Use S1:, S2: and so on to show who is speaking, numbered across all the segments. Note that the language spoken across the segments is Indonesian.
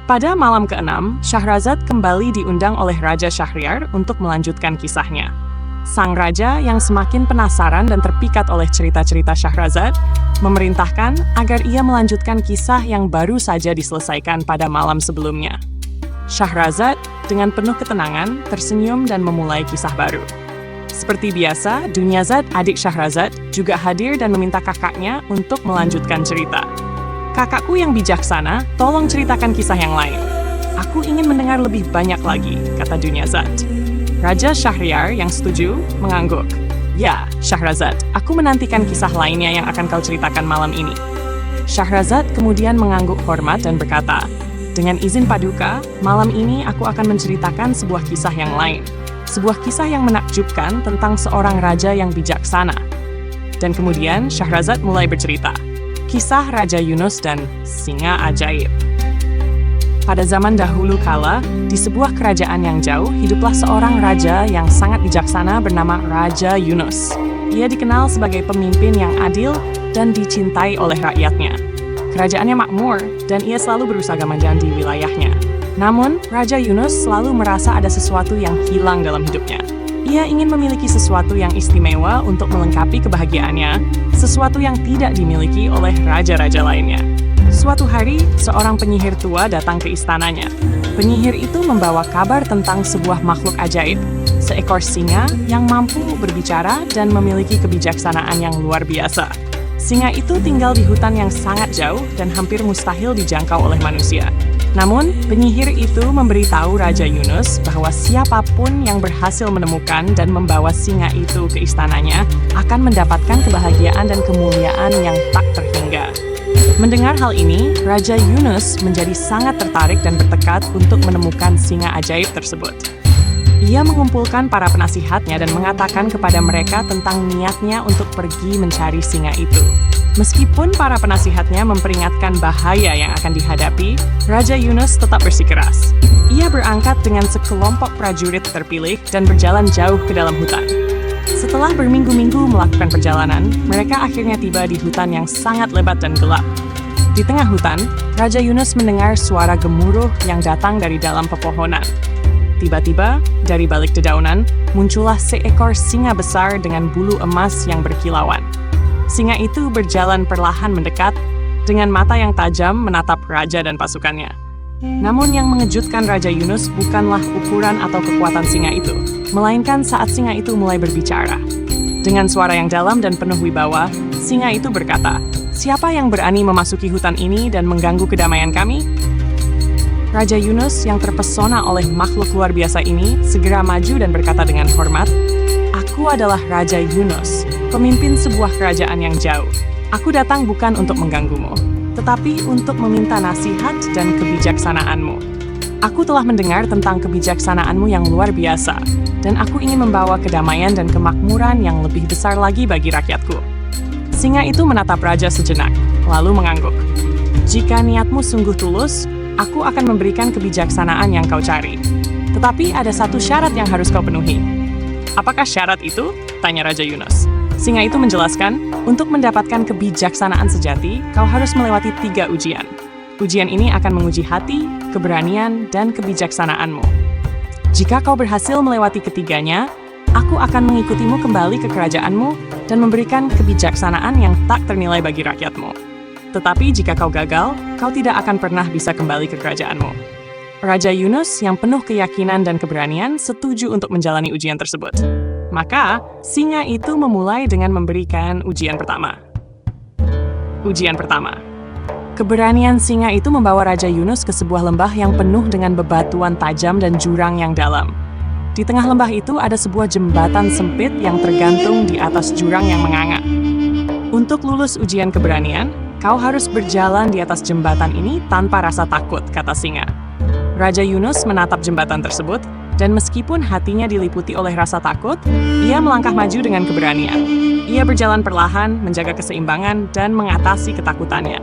S1: Pada malam ke-6, Syahrazad kembali diundang oleh Raja Syahriar untuk melanjutkan kisahnya. Sang raja yang semakin penasaran dan terpikat oleh cerita-cerita Syahrazad, memerintahkan agar ia melanjutkan kisah yang baru saja diselesaikan pada malam sebelumnya. Syahrazad dengan penuh ketenangan tersenyum dan memulai kisah baru. Seperti biasa, Dunyazad, adik Syahrazad, juga hadir dan meminta kakaknya untuk melanjutkan cerita. "Kakakku yang bijaksana, tolong ceritakan kisah yang lain. Aku ingin mendengar lebih banyak lagi," kata Dunyazad. Raja Syahriar yang setuju mengangguk. "Ya, Syahrazad, aku menantikan kisah lainnya yang akan kau ceritakan malam ini." Syahrazad kemudian mengangguk hormat dan berkata, "Dengan izin Paduka, malam ini aku akan menceritakan sebuah kisah yang lain. Sebuah kisah yang menakjubkan tentang seorang raja yang bijaksana." Dan kemudian Syahrazad mulai bercerita. Kisah Raja Yunus dan Singa Ajaib. Pada zaman dahulu kala, di sebuah kerajaan yang jauh, hiduplah seorang raja yang sangat bijaksana bernama Raja Yunus. Ia dikenal sebagai pemimpin yang adil dan dicintai oleh rakyatnya. Kerajaannya makmur, dan ia selalu berusaha aman di wilayahnya. Namun, Raja Yunus selalu merasa ada sesuatu yang hilang dalam hidupnya. Ia ingin memiliki sesuatu yang istimewa untuk melengkapi kebahagiaannya, sesuatu yang tidak dimiliki oleh raja-raja lainnya. Suatu hari, seorang penyihir tua datang ke istananya. Penyihir itu membawa kabar tentang sebuah makhluk ajaib, seekor singa yang mampu berbicara dan memiliki kebijaksanaan yang luar biasa. Singa itu tinggal di hutan yang sangat jauh dan hampir mustahil dijangkau oleh manusia. Namun, penyihir itu memberitahu Raja Yunus bahwa siapapun yang berhasil menemukan dan membawa singa itu ke istananya akan mendapatkan kebahagiaan dan kemuliaan yang tak terhingga. Mendengar hal ini, Raja Yunus menjadi sangat tertarik dan bertekad untuk menemukan singa ajaib tersebut. Ia mengumpulkan para penasihatnya dan mengatakan kepada mereka tentang niatnya untuk pergi mencari singa itu. Meskipun para penasihatnya memperingatkan bahaya yang akan dihadapi, Raja Yunus tetap bersikeras. Ia berangkat dengan sekelompok prajurit terpilih dan berjalan jauh ke dalam hutan. Setelah berminggu-minggu melakukan perjalanan, mereka akhirnya tiba di hutan yang sangat lebat dan gelap. Di tengah hutan, Raja Yunus mendengar suara gemuruh yang datang dari dalam pepohonan. Tiba-tiba, dari balik dedaunan, muncullah seekor singa besar dengan bulu emas yang berkilauan. Singa itu berjalan perlahan mendekat, dengan mata yang tajam menatap raja dan pasukannya. Namun yang mengejutkan Raja Yunus bukanlah ukuran atau kekuatan singa itu, melainkan saat singa itu mulai berbicara. Dengan suara yang dalam dan penuh wibawa, singa itu berkata, "Siapa yang berani memasuki hutan ini dan mengganggu kedamaian kami?" Raja Yunus yang terpesona oleh makhluk luar biasa ini segera maju dan berkata dengan hormat, "Aku adalah Raja Yunus, pemimpin sebuah kerajaan yang jauh. Aku datang bukan untuk mengganggumu, tetapi untuk meminta nasihat dan kebijaksanaanmu. Aku telah mendengar tentang kebijaksanaanmu yang luar biasa, dan aku ingin membawa kedamaian dan kemakmuran yang lebih besar lagi bagi rakyatku." Singa itu menatap raja sejenak, lalu mengangguk. "Jika niatmu sungguh tulus, aku akan memberikan kebijaksanaan yang kau cari. Tetapi ada satu syarat yang harus kau penuhi." "Apakah syarat itu?" tanya Raja Yunus. Singa itu menjelaskan, untuk mendapatkan kebijaksanaan sejati, kau harus melewati 3 ujian. Ujian ini akan menguji hati, keberanian, dan kebijaksanaanmu. Jika kau berhasil melewati ketiganya, aku akan mengikutimu kembali ke kerajaanmu dan memberikan kebijaksanaan yang tak ternilai bagi rakyatmu. Tetapi jika kau gagal, kau tidak akan pernah bisa kembali ke kerajaanmu." Raja Yunus yang penuh keyakinan dan keberanian setuju untuk menjalani ujian tersebut. Maka, singa itu memulai dengan memberikan ujian pertama. Ujian pertama. Keberanian singa itu membawa Raja Yunus ke sebuah lembah yang penuh dengan bebatuan tajam dan jurang yang dalam. Di tengah lembah itu ada sebuah jembatan sempit yang tergantung di atas jurang yang menganga. "Untuk lulus ujian keberanian, kau harus berjalan di atas jembatan ini tanpa rasa takut," kata singa. Raja Yunus menatap jembatan tersebut, dan meskipun hatinya diliputi oleh rasa takut, ia melangkah maju dengan keberanian. Ia berjalan perlahan, menjaga keseimbangan, dan mengatasi ketakutannya.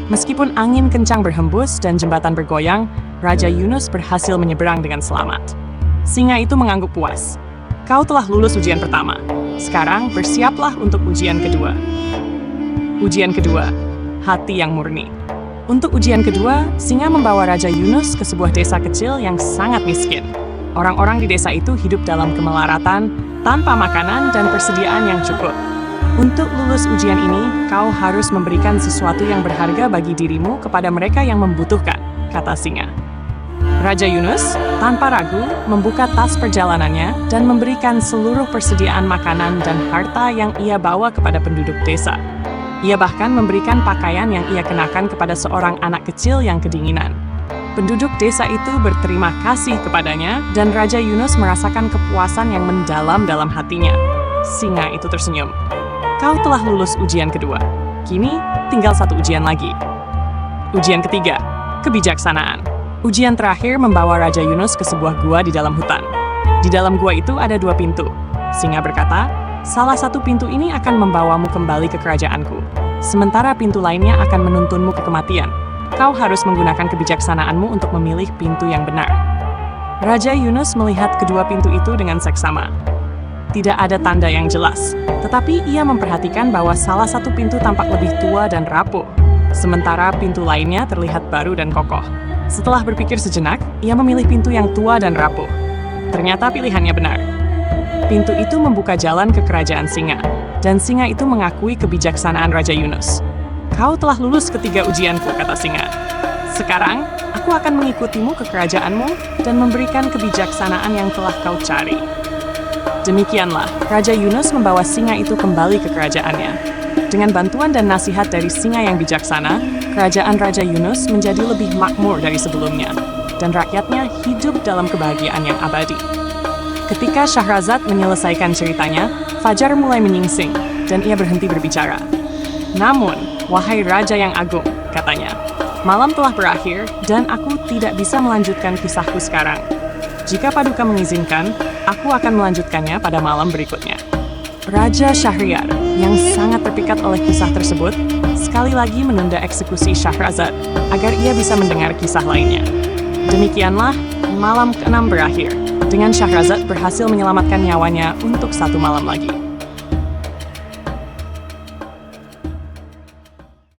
S1: Meskipun angin kencang berhembus dan jembatan bergoyang, Raja Yunus berhasil menyeberang dengan selamat. Singa itu mengangguk puas. "Kau telah lulus ujian pertama. Sekarang bersiaplah untuk ujian kedua." Ujian kedua, hati yang murni. Untuk ujian kedua, singa membawa Raja Yunus ke sebuah desa kecil yang sangat miskin. Orang-orang di desa itu hidup dalam kemelaratan, tanpa makanan dan persediaan yang cukup. Untuk lulus ujian ini, kau harus memberikan sesuatu yang berharga bagi dirimu kepada mereka yang membutuhkan, kata singa. Raja Yunus, tanpa ragu, membuka tas perjalanannya dan memberikan seluruh persediaan makanan dan harta yang ia bawa kepada penduduk desa. Ia bahkan memberikan pakaian yang ia kenakan kepada seorang anak kecil yang kedinginan. Penduduk desa itu berterima kasih kepadanya dan Raja Yunus merasakan kepuasan yang mendalam dalam hatinya. Singa itu tersenyum. Kau telah lulus ujian kedua. Kini tinggal satu ujian lagi. Ujian ketiga, kebijaksanaan. Ujian terakhir membawa Raja Yunus ke sebuah gua di dalam hutan. Di dalam gua itu ada 2 pintu. Singa berkata, salah satu pintu ini akan membawamu kembali ke kerajaanku. Sementara pintu lainnya akan menuntunmu ke kematian. Kau harus menggunakan kebijaksanaanmu untuk memilih pintu yang benar. Raja Yunus melihat kedua pintu itu dengan seksama. Tidak ada tanda yang jelas, tetapi ia memperhatikan bahwa salah satu pintu tampak lebih tua dan rapuh, sementara pintu lainnya terlihat baru dan kokoh. Setelah berpikir sejenak, ia memilih pintu yang tua dan rapuh. Ternyata pilihannya benar. Pintu itu membuka jalan ke kerajaan singa, dan singa itu mengakui kebijaksanaan Raja Yunus. Kau telah lulus ketiga ujianku, kata singa. Sekarang, aku akan mengikutimu ke kerajaanmu dan memberikan kebijaksanaan yang telah kau cari. Demikianlah, Raja Yunus membawa singa itu kembali ke kerajaannya. Dengan bantuan dan nasihat dari singa yang bijaksana, kerajaan Raja Yunus menjadi lebih makmur dari sebelumnya, dan rakyatnya hidup dalam kebahagiaan yang abadi. Ketika Syahrazad menyelesaikan ceritanya, fajar mulai menyingsing, dan ia berhenti berbicara. Namun, wahai Raja yang agung, katanya, malam telah berakhir, dan aku tidak bisa melanjutkan kisahku sekarang. Jika Paduka mengizinkan, aku akan melanjutkannya pada malam berikutnya. Raja Syahriar, yang sangat terpikat oleh kisah tersebut, sekali lagi menunda eksekusi Syahrazad, agar ia bisa mendengar kisah lainnya. Demikianlah, malam ke-6 berakhir, dengan Syahrazad berhasil menyelamatkan nyawanya untuk 1 malam lagi.